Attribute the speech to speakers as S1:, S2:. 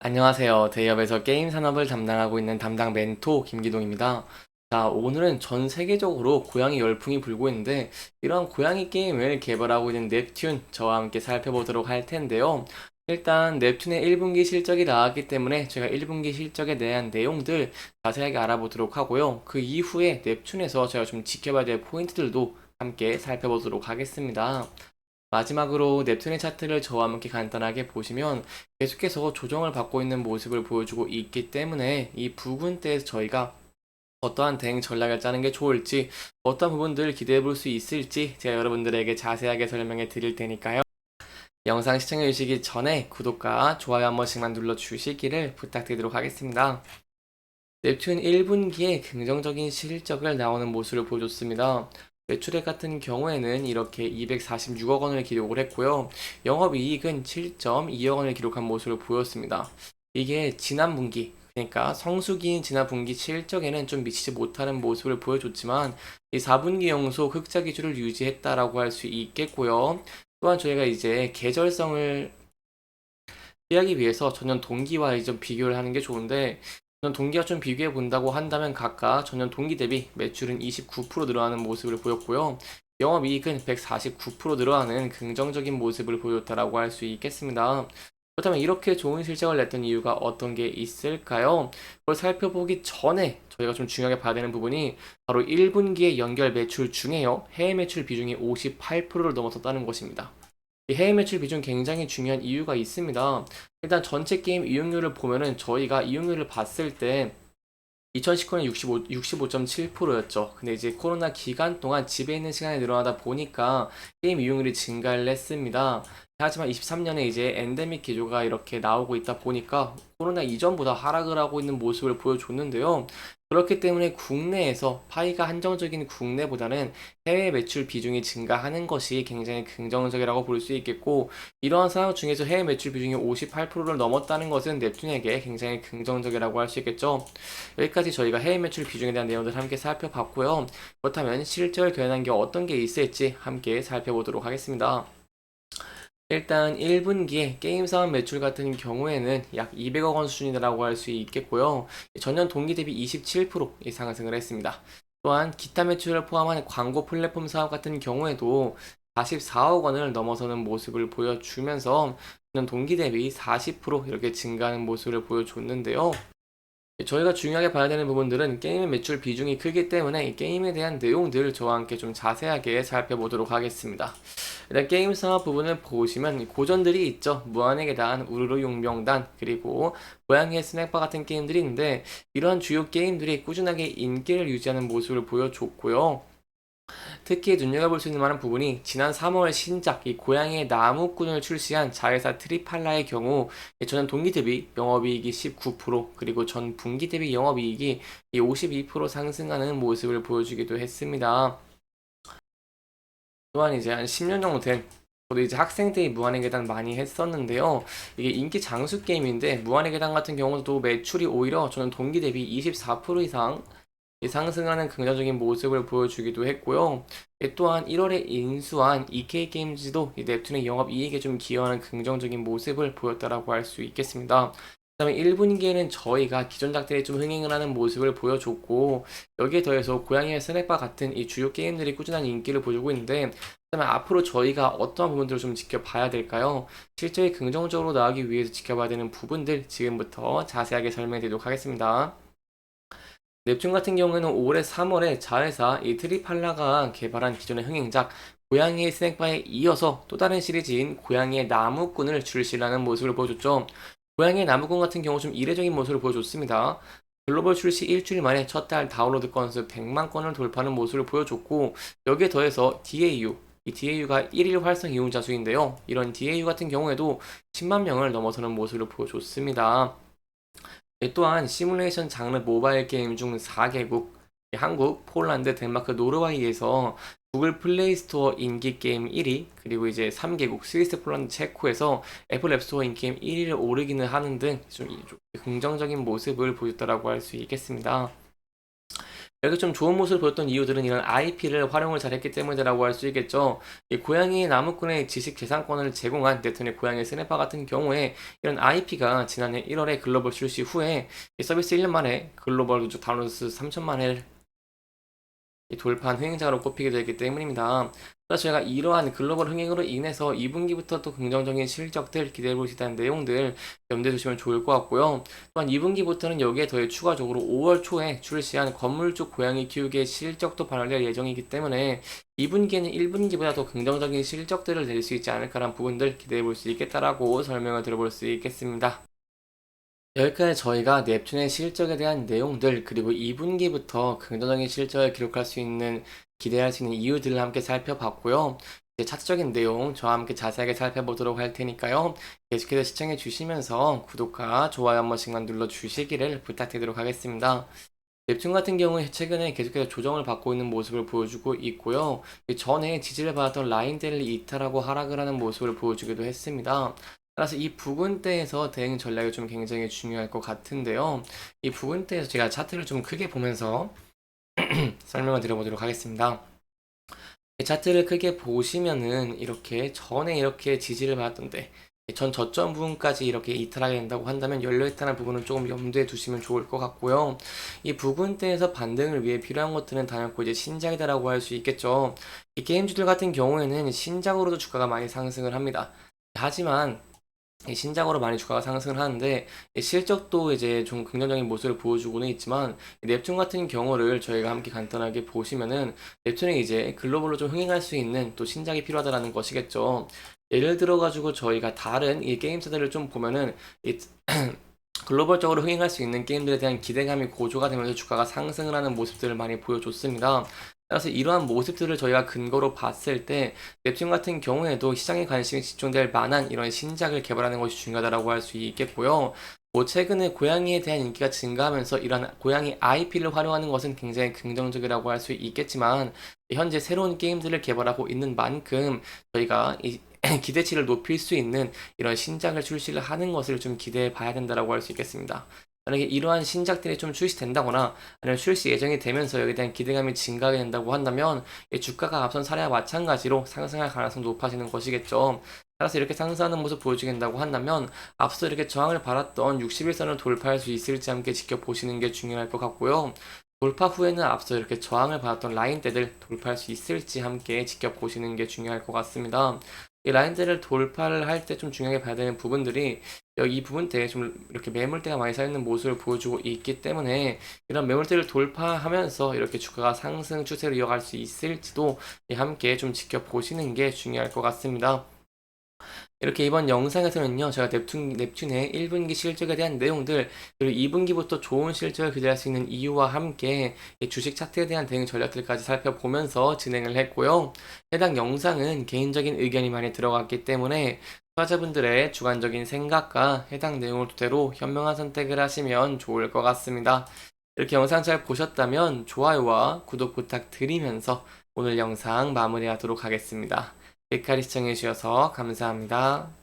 S1: 안녕하세요. 대기업에서 게임 산업을 담당하고 있는 담당 멘토 김기동입니다. 자, 오늘은 전 세계적으로 고양이 열풍이 불고 있는데 이런 고양이 게임을 개발하고 있는 넵튠 저와 함께 살펴보도록 할 텐데요. 일단 넵튠의 1분기 실적이 나왔기 때문에 제가 1분기 실적에 대한 내용들 자세하게 알아보도록 하고요. 그 이후에 넵튠에서 제가 좀 지켜봐야 될 포인트들도 함께 살펴보도록 하겠습니다. 마지막으로 넵튠의 차트를 저와 함께 간단하게 보시면 계속해서 조정을 받고 있는 모습을 보여주고 있기 때문에 이 부분대에서 저희가 어떠한 대응 전략을 짜는 게 좋을지, 어떤 부분들 기대해 볼 수 있을지 제가 여러분들에게 자세하게 설명해 드릴 테니까요. 영상 시청해 주시기 전에 구독과 좋아요 한 번씩만 눌러 주시기를 부탁드리도록 하겠습니다. 넵튠 1분기에 긍정적인 실적을 나오는 모습을 보여줬습니다. 매출액 같은 경우에는 이렇게 246억 원을 기록을 했고요. 영업이익은 7.2억 원을 기록한 모습을 보였습니다. 이게 지난 분기, 그러니까 성수기인 지난 분기 실적에는 좀 미치지 못하는 모습을 보여줬지만 이 4분기 연속 흑자 기조를 유지했다라고 할 수 있겠고요. 또한 저희가 이제 계절성을 피하기 위해서 전년 동기와 좀 비교를 하는 게 좋은데 전년 동기와 좀 비교해 본다고 한다면 각각 전년 동기 대비 매출은 29% 늘어나는 모습을 보였고요. 영업이익은 149% 늘어나는 긍정적인 모습을 보였다라고 할 수 있겠습니다. 그렇다면 이렇게 좋은 실적을 냈던 이유가 어떤 게 있을까요? 그걸 살펴보기 전에 저희가 좀 중요하게 봐야 되는 부분이 바로 1분기의 연결 매출 중에요. 해외 매출 비중이 58%를 넘어섰다는 것입니다. 이 해외 매출 비중 굉장히 중요한 이유가 있습니다. 일단 전체 게임 이용률을 보면은 저희가 이용률을 봤을 때 2019년 65.7%였죠. 근데 이제 코로나 기간 동안 집에 있는 시간이 늘어나다 보니까 게임 이용률이 증가를 했습니다. 하지만 23년에 이제 엔데믹 기조가 이렇게 나오고 있다 보니까 코로나 이전보다 하락을 하고 있는 모습을 보여줬는데요. 그렇기 때문에 국내에서 파이가 한정적인 국내보다는 해외 매출 비중이 증가하는 것이 굉장히 긍정적이라고 볼 수 있겠고, 이러한 상황 중에서 해외 매출 비중이 58%를 넘었다는 것은 넵튠에게 굉장히 긍정적이라고 할 수 있겠죠. 여기까지 저희가 해외 매출 비중에 대한 내용들 함께 살펴봤고요. 그렇다면 실제로 변한 게 어떤 게 있을지 함께 살펴보도록 하겠습니다. 일단 1분기에 게임 사업 매출 같은 경우에는 약 200억 원 수준이라고 할 수 있겠고요. 전년 동기 대비 27% 상승을 했습니다. 또한 기타 매출을 포함한 광고 플랫폼 사업 같은 경우에도 44억 원을 넘어서는 모습을 보여주면서 전년 동기 대비 40% 이렇게 증가하는 모습을 보여줬는데요. 저희가 중요하게 봐야 되는 부분들은 게임의 매출 비중이 크기 때문에 이 게임에 대한 내용들을 저와 함께 좀 자세하게 살펴보도록 하겠습니다. 일단 게임 사업 부분을 보시면 고전들이 있죠. 무한의 계단, 우르르 용병단, 그리고 고양이의 스낵바 같은 게임들이 있는데 이러한 주요 게임들이 꾸준하게 인기를 유지하는 모습을 보여줬고요. 특히 눈여겨볼 수 있는 많은 부분이 지난 3월 신작 이 고양이의 나무꾼을 출시한 자회사 트리팔라의 경우 전년 동기 대비 영업이익이 19% 그리고 전 분기 대비 영업이익이 52% 상승하는 모습을 보여주기도 했습니다. 또한 이제 한 10년 정도 된 저도 이제 학생 때 무한의 계단 많이 했었는데요. 이게 인기 장수 게임인데 무한의 계단 같은 경우도 매출이 오히려 저는 동기 대비 24% 이상 상승하는 긍정적인 모습을 보여주기도 했고요. 또한 1월에 인수한 EK게임즈도 넵튠의 영업이익에 좀 기여하는 긍정적인 모습을 보였다라고 할 수 있겠습니다. 그다음에 1분기에는 저희가 기존작들이 좀 흥행을 하는 모습을 보여줬고 여기에 더해서 고양이의 스낵바 같은 이 주요 게임들이 꾸준한 인기를 보여주고 있는데 그다음에 앞으로 저희가 어떠한 부분들을 좀 지켜봐야 될까요? 실적이 긍정적으로 나가기 위해서 지켜봐야 되는 부분들 지금부터 자세하게 설명드리도록 하겠습니다. 넵튠 같은 경우에는 올해 3월에 자회사 이 트리팔라가 개발한 기존의 흥행작 고양이의 스낵바에 이어서 또 다른 시리즈인 고양이의 나무꾼을 출시하는 모습을 보여줬죠. 고양이의 나무꾼 같은 경우 좀 이례적인 모습을 보여줬습니다. 글로벌 출시 일주일 만에 첫 달 다운로드 건수 100만 건을 돌파하는 모습을 보여줬고 여기에 더해서 DAU 이 DAU가 1일 활성 이용자 수인데요. 이런 DAU 같은 경우에도 10만 명을 넘어서는 모습을 보여줬습니다. 또한 시뮬레이션 장르 모바일 게임 중 4개국, 한국, 폴란드, 덴마크, 노르웨이에서 구글 플레이 스토어 인기 게임 1위, 그리고 이제 3개국, 스위스, 폴란드, 체코에서 애플 앱스토어 인기 게임 1위를 오르기는 하는 등 좀 긍정적인 모습을 보였다라고 할 수 있겠습니다. 이렇게 좀 좋은 모습을 보였던 이유들은 이런 IP를 활용을 잘했기 때문이라고 할 수 있겠죠. 이 고양이 나무꾼의 지식 재산권을 제공한 넵튠의 고양이 스냅파 같은 경우에 이런 IP가 지난해 1월에 글로벌 출시 후에 이 서비스 1년 만에 글로벌 누적 다운로드 수 3천만 회를 돌파한 흥행작으로 꼽히게 되기 때문입니다. 그래서 저희가 이러한 글로벌 흥행으로 인해서 2분기부터 또 긍정적인 실적들 기대해 볼 수 있다는 내용들 염두에 두시면 좋을 것 같고요. 또한 2분기부터는 여기에 더해 추가적으로 5월 초에 출시한 건물주 고양이 키우기의 실적도 발표될 예정이기 때문에 2분기에는 1분기보다 더 긍정적인 실적들을 낼 수 있지 않을까라는 부분들 기대해 볼 수 있겠다라고 설명을 들어볼 수 있겠습니다. 여기까지 저희가 넵튠의 실적에 대한 내용들 그리고 2분기부터 긍정적인 실적을 기록할 수 있는 기대할 수 있는 이유들을 함께 살펴봤고요. 이제 차트적인 내용 저와 함께 자세하게 살펴보도록 할 테니까요. 계속해서 시청해 주시면서 구독과 좋아요 한 번씩만 눌러 주시기를 부탁드리도록 하겠습니다. 넵튠 같은 경우에 최근에 계속해서 조정을 받고 있는 모습을 보여주고 있고요. 전에 지지를 받았던 라인대를 이탈하고 하락을 하는 모습을 보여주기도 했습니다. 따라서 이 부근대에서 대응 전략이 좀 굉장히 중요할 것 같은데요. 이 부근대에서 제가 차트를 좀 크게 보면서 설명을 드려보도록 하겠습니다. 이 차트를 크게 보시면은 이렇게 전에 이렇게 지지를 받았던데 전 저점 부분까지 이렇게 이탈하게 된다고 한다면 열려있다는 부분은 조금 염두에 두시면 좋을 것 같고요. 이 부근대에서 반등을 위해 필요한 것들은 단연코 이제 신작이다라고 할 수 있겠죠. 이 게임주들 같은 경우에는 신작으로도 주가가 많이 상승을 합니다. 하지만 이 신작으로 많이 주가가 상승을 하는데 이 실적도 이제 좀 긍정적인 모습을 보여주고는 있지만 넵튠 같은 경우를 저희가 함께 간단하게 보시면은 넵튠이 이제 글로벌로 좀 흥행할 수 있는 또 신작이 필요하다라는 것이겠죠. 예를 들어 가지고 저희가 다른 이 게임사들을 좀 보면은 이 글로벌적으로 흥행할 수 있는 게임들에 대한 기대감이 고조가 되면서 주가가 상승을 하는 모습들을 많이 보여줬습니다. 따라서 이러한 모습들을 저희가 근거로 봤을 때 넵튠 같은 경우에도 시장에 관심이 집중될 만한 이런 신작을 개발하는 것이 중요하다고 할 수 있겠고요. 뭐 최근에 고양이에 대한 인기가 증가하면서 이런 고양이 IP를 활용하는 것은 굉장히 긍정적이라고 할 수 있겠지만 현재 새로운 게임들을 개발하고 있는 만큼 저희가 이 기대치를 높일 수 있는 이런 신작을 출시를 하는 것을 좀 기대해 봐야 된다고 할 수 있겠습니다. 만약에 이러한 신작들이 좀 출시된다거나 아니면 출시 예정이 되면서 여기에 대한 기대감이 증가하게 된다고 한다면 이 주가가 앞선 사례와 마찬가지로 상승할 가능성이 높아지는 것이겠죠. 따라서 이렇게 상승하는 모습 보여주게 된다고 한다면 앞서 이렇게 저항을 받았던 61선을 돌파할 수 있을지 함께 지켜보시는 게 중요할 것 같고요. 돌파 후에는 앞서 이렇게 저항을 받았던 라인대들 돌파할 수 있을지 함께 지켜보시는 게 중요할 것 같습니다. 이 라인대를 돌파를 할 때 좀 중요하게 봐야 되는 부분들이 여기 이 부분대에 좀 이렇게 매물대가 많이 쌓여있는 모습을 보여주고 있기 때문에 이런 매물대를 돌파하면서 이렇게 주가가 상승 추세로 이어갈 수 있을지도 함께 좀 지켜보시는 게 중요할 것 같습니다. 이렇게 이번 영상에서는요, 제가 넵튠의 1분기 실적에 대한 내용들, 그리고 2분기부터 좋은 실적을 기대할 수 있는 이유와 함께 주식 차트에 대한 대응 전략들까지 살펴보면서 진행을 했고요. 해당 영상은 개인적인 의견이 많이 들어갔기 때문에 투자자분들의 주관적인 생각과 해당 내용을 토대로 현명한 선택을 하시면 좋을 것 같습니다. 이렇게 영상 잘 보셨다면 좋아요와 구독 부탁드리면서 오늘 영상 마무리하도록 하겠습니다. 끝까지 시청해주셔서 감사합니다.